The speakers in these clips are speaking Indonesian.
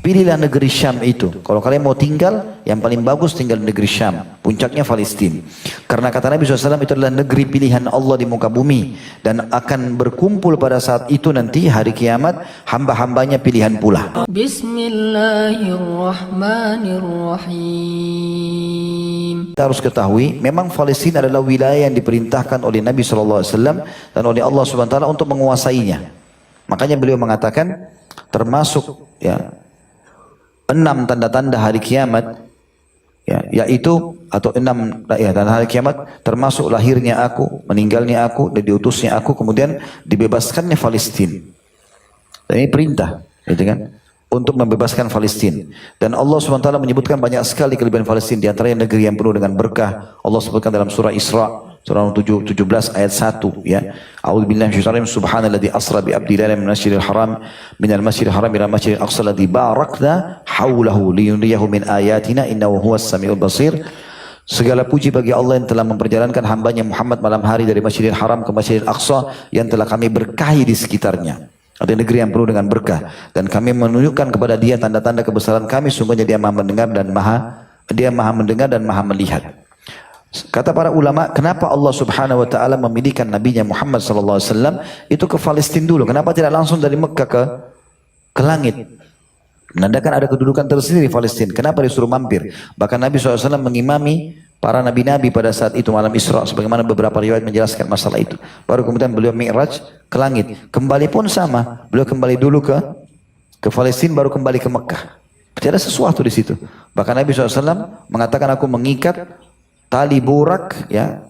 pilihlah negeri Syam itu. Kalau kalian mau tinggal, yang paling bagus tinggal di negeri Syam. Puncaknya Palestina. Karena kata Nabi SAW itu adalah negeri pilihan Allah di muka bumi. Dan akan berkumpul pada saat itu nanti hari kiamat, hamba-hambanya pilihan pula. Bismillahirrahmanirrahim. Kita harus ketahui, memang Palestina adalah wilayah yang diperintahkan oleh Nabi SAW dan oleh Allah SWT untuk menguasainya. Makanya beliau mengatakan, termasuk ya 6 tanda-tanda hari kiamat, ya, yaitu atau 6 ya, tanda hari kiamat termasuk lahirnya aku, meninggalnya aku, dan diutusnya aku, kemudian dibebaskannya Palestina. Dan ini perintah, gitu kan, untuk membebaskan Palestina. Dan Allah SWT menyebutkan banyak sekali kelebihan Palestina, di antaranya negeri yang penuh dengan berkah. Allah sebutkan dalam surah Isra, surah 17 ayat 1, ya. A'udzubillahi minasyaitonir rajim. Subhanalladzi asra bi 'abdihi minal masjidil haram ila masjidil aqsa alladzi barakna haulahu liyuriyahu min ayatina innahu huwas samiul basir. Segala puji bagi Allah yang telah memperjalankan hambanya Muhammad malam hari dari Masjidil Haram ke Masjidil Aqsa yang telah kami berkahi di sekitarnya. Ada negeri yang penuh dengan berkah, dan kami menunjukkan kepada dia tanda-tanda kebesaran kami, sungguhnya dia maha mendengar dan maha melihat. Kata para ulama, kenapa Allah Subhanahu wa taala memilihkan nabinya Muhammad sallallahu alaihi wasallam itu ke Palestina dulu? Kenapa tidak langsung dari Mekah ke langit? Menandakan ada kedudukan tersendiri di Palestina. Kenapa disuruh mampir? Bahkan Nabi SAW mengimami para nabi-nabi pada saat itu malam Isra, sebagaimana beberapa riwayat menjelaskan masalah itu. Baru kemudian beliau mi'raj ke langit. Kembali pun sama, beliau kembali dulu ke Palestina, baru kembali ke Mekah. Tidak ada sesuatu di situ. Bahkan Nabi SAW mengatakan, aku mengikat tali burak, ya,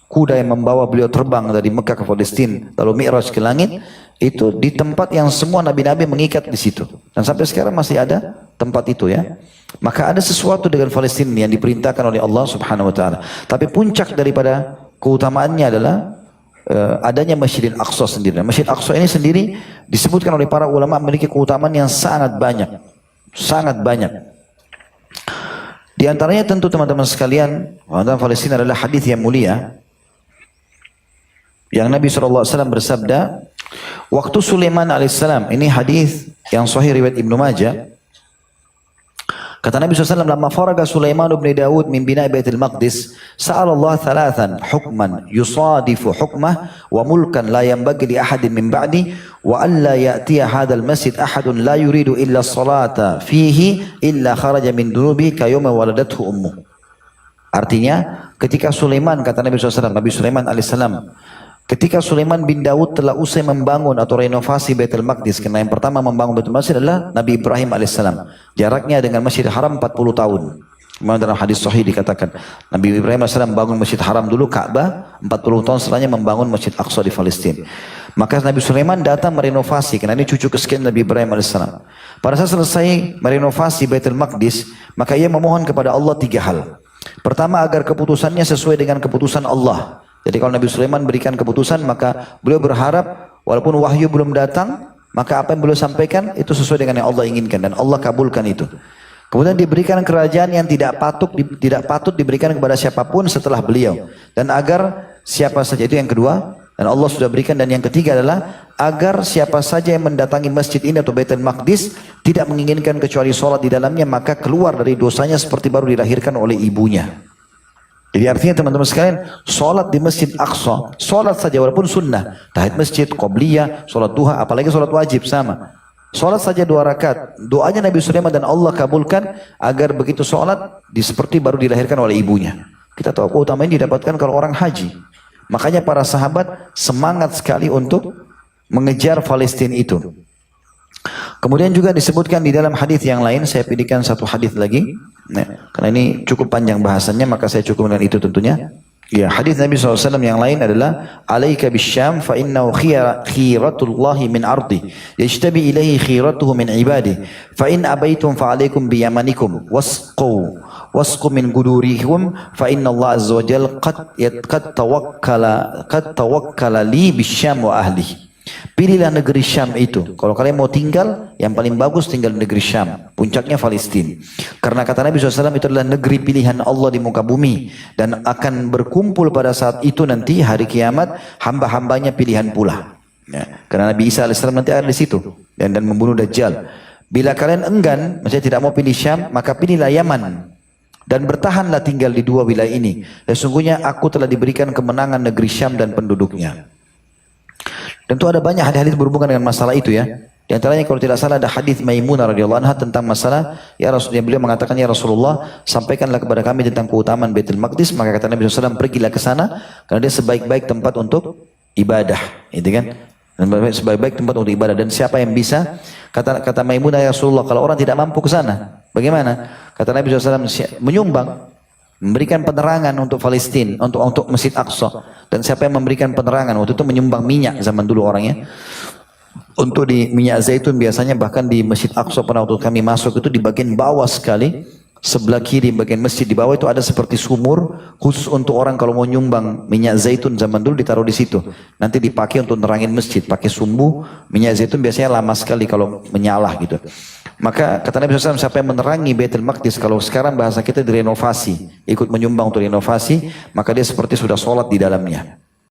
kuda yang membawa beliau terbang dari Mekah ke Palestina, lalu mi'raj ke langit, itu di tempat yang semua nabi-nabi mengikat di situ. Dan sampai sekarang masih ada tempat itu, ya. Maka ada sesuatu dengan Palestina yang diperintahkan oleh Allah Subhanahu wa taala. Tapi puncak daripada keutamaannya adalah adanya Masjidil Aqsa sendiri. Masjid Aqsa ini sendiri disebutkan oleh para ulama memiliki keutamaan yang sangat banyak. Sangat banyak. Di antaranya tentu teman-teman sekalian, tentang Palestina adalah hadis yang mulia yang Nabi SAW bersabda, waktu Sulaiman alaihissalam, ini hadis yang sahih riwayat Ibnu Majah. Kata Nabi SAW, lama faraga Sulaiman bin Daud min bina'i Baitul Maqdis, sa'ala Allah thalathan hukman yusadifu hukmah wa mulkan la yanbaghi li ahadin min ba'di wa alla ya'tiya hadzal masjid ahadun la yuridu illa salata fihi illa kharaja min dunubi ka yawma waladathu ummu. Artinya, ketika Sulaiman, kata Nabi SAW, Nabi Sulaiman alaihissalam, ketika Sulaiman bin Daud telah usai membangun atau renovasi Baitul Maqdis, karena yang pertama membangun Baitul Maqdis adalah Nabi Ibrahim alaihissalam. Jaraknya dengan Masjidil Haram 40 tahun. Memang dalam hadis sahih dikatakan, Nabi Ibrahim alaihissalam membangun Masjid Haram dulu, Ka'bah, 40 tahun setelahnya membangun Masjid Aqsa di Palestina. Maka Nabi Sulaiman datang merenovasi, karena ini cucu kesekian Nabi Ibrahim alaihissalam. Pada saat selesai merenovasi Baitul Maqdis, maka ia memohon kepada Allah 3 hal. Pertama, agar keputusannya sesuai dengan keputusan Allah. Jadi kalau Nabi Sulaiman berikan keputusan, maka beliau berharap walaupun wahyu belum datang, maka apa yang beliau sampaikan itu sesuai dengan yang Allah inginkan, dan Allah kabulkan itu. Kemudian diberikan kerajaan yang tidak patut diberikan kepada siapapun setelah beliau, dan agar siapa saja, itu yang kedua, dan Allah sudah berikan. Dan yang ketiga adalah agar siapa saja yang mendatangi masjid ini atau Baitul Maqdis tidak menginginkan kecuali sholat di dalamnya, maka keluar dari dosanya seperti baru dilahirkan oleh ibunya. Jadi artinya teman-teman sekalian, sholat di Masjid Aqsa, sholat saja walaupun sunnah, tahiyat masjid, qobliyah, sholat duha, apalagi sholat wajib sama. Sholat saja 2 rakaat, doanya Nabi Sulaiman dan Allah kabulkan agar begitu sholat seperti baru dilahirkan oleh ibunya. Kita tahu keutamaan ini didapatkan kalau orang haji. Makanya para sahabat semangat sekali untuk mengejar Palestina itu. Kemudian juga disebutkan di dalam hadis yang lain, saya pilihkan satu hadis lagi. Nah, karena ini cukup panjang bahasannya, maka saya cukup dengan itu tentunya. Ya, hadis Nabi SAW yang lain adalah, alaika bisyam fa innahu khiratullahi min ardi yajtabi ilaihi khiratuhu min ibadi fa in abaitum fa alaikum biyamanikum wasqu min gudurihum fa inna Allah azza wa jalla qad tawakkala li bisyam wa ahlihi. Pilihlah negeri Syam itu. Kalau kalian mau tinggal, yang paling bagus tinggal di negeri Syam. Puncaknya Palestina. Karena kata Nabi SAW itu adalah negeri pilihan Allah di muka bumi. Dan akan berkumpul pada saat itu nanti hari kiamat, hamba-hambanya pilihan pula. Ya. Karena Nabi Isa AS nanti ada di situ. Dan membunuh Dajjal. Bila kalian enggan, maksudnya tidak mau pilih Syam, maka pilihlah Yaman. Dan bertahanlah tinggal di dua wilayah ini. Sesungguhnya aku telah diberikan kemenangan negeri Syam dan penduduknya. Tentu ada banyak hadis-hadis berhubungan dengan masalah itu ya. Di antaranya kalau tidak salah ada hadis Maimunah radhiyallahu anha tentang masalah ya Rasulullah, beliau mengatakan ya Rasulullah sampaikanlah kepada kami tentang keutamaan Baitul Maqdis. Maka kata Nabi SAW, pergilah ke sana karena dia sebaik-baik tempat untuk ibadah, gitu kan? Dan sebaik-baik tempat untuk ibadah. Dan siapa yang bisa, kata Maimunah ya Rasulullah, kalau orang tidak mampu ke sana bagaimana? Kata Nabi SAW, menyumbang, memberikan penerangan untuk Palestina, untuk Masjid Aqsa. Dan siapa yang memberikan penerangan, waktu itu menyumbang minyak zaman dulu orangnya. Untuk di minyak zaitun biasanya bahkan di Masjid Aqsa pernah waktu kami masuk itu di bagian bawah sekali, sebelah kiri bagian masjid di bawah itu ada seperti sumur khusus untuk orang kalau mau nyumbang minyak zaitun zaman dulu ditaruh di situ. Nanti dipakai untuk nerangin masjid, pakai sumbu minyak zaitun biasanya lama sekali kalau menyala gitu. Maka kata Nabi SAW, siapa yang menerangi Baitul Maqdis, kalau sekarang bahasa kita direnovasi, ikut menyumbang untuk renovasi, maka dia seperti sudah sholat di dalamnya.